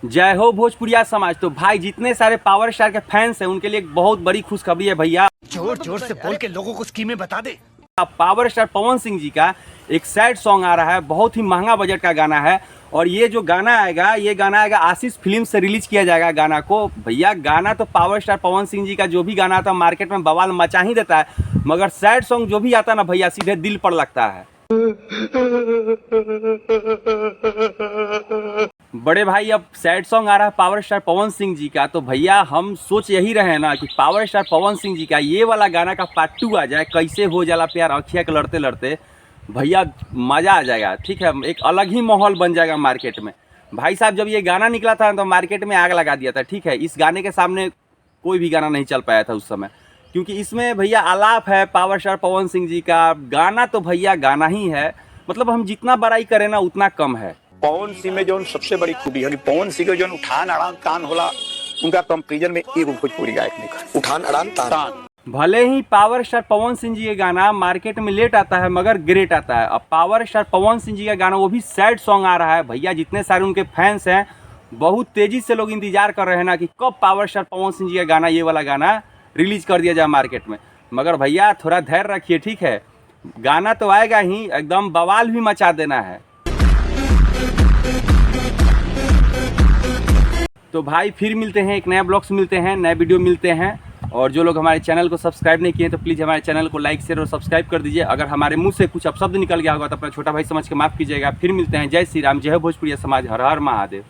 जय हो भोजपुरिया समाज। तो भाई जितने सारे पावर स्टार के फैंस हैं उनके लिए एक बहुत बड़ी खुशखबरी है भैया। जोर जोर से बोल के लोगों को स्कीमें बता दे। पावर स्टार पवन सिंह जी का एक सैड सॉन्ग आ रहा है, बहुत ही महंगा बजट का गाना है। और ये जो गाना आएगा, ये गाना आएगा आशीष फिल्म से रिलीज किया जाएगा गाना को। भैया गाना तो पावर स्टार पवन सिंह जी का जो भी गाना आता है मार्केट में बवाल मचा ही देता है, मगर सैड सॉन्ग जो भी आता है ना भैया सीधे दिल पर लगता है। बड़े भाई अब सैड सॉन्ग आ रहा है पावर स्टार पवन सिंह जी का, तो भैया हम सोच यही रहे हैं ना कि पावर स्टार पवन सिंह जी का ये वाला गाना का पार्ट 2 आ जाए, कैसे हो जाला प्यार अखिया के लड़ते लड़ते। भैया मज़ा आ जाएगा, ठीक है, एक अलग ही माहौल बन जाएगा मार्केट में। भाई साहब जब ये गाना निकला था तो मार्केट में आग लगा दिया था, ठीक है। इस गाने के सामने कोई भी गाना नहीं चल पाया था उस समय, क्योंकि इसमें भैया आलाप है पावर स्टार पवन सिंह जी का। गाना तो भैया गाना ही है, मतलब हम जितना बड़ाई करें ना उतना कम है। पवन सिंह में जो सबसे बड़ी खूबी है कि पवन सिंह के जो उठान अड़ान तान होला, उनका कंपेरिजन में एगो भोजपुरी गायक नहीं कर। उठान अड़ान तान भले ही पावर स्टार पवन सिंह जी का गाना मार्केट में लेट आता है मगर ग्रेट आता है। अब पावर स्टार पवन सिंह जी का गाना वो भी सैड सॉन्ग आ रहा है भैया। जितने सारे उनके फैंस हैं बहुत तेजी से लोग इंतजार कर रहे हैं ना कि कब पावर स्टार पवन सिंह जी का गाना, ये वाला गाना रिलीज कर दिया जाए मार्केट में। मगर भैया थोड़ा धैर्य रखिए, ठीक है, गाना तो आएगा ही, एकदम बवाल भी मचा देना है। तो भाई फिर मिलते हैं, एक नया ब्लॉग से मिलते हैं, नए वीडियो मिलते हैं। और जो लोग हमारे चैनल को सब्सक्राइब नहीं किए तो प्लीज़ हमारे चैनल को लाइक शेयर और सब्सक्राइब कर दीजिए। अगर हमारे मुंह से कुछ अपशब्द निकल गया होगा तो अपना छोटा भाई समझ के माफ़ कीजिएगा। फिर मिलते हैं। जय श्री राम, जय हो भोजपुरिया समाज, हर हर महादेव।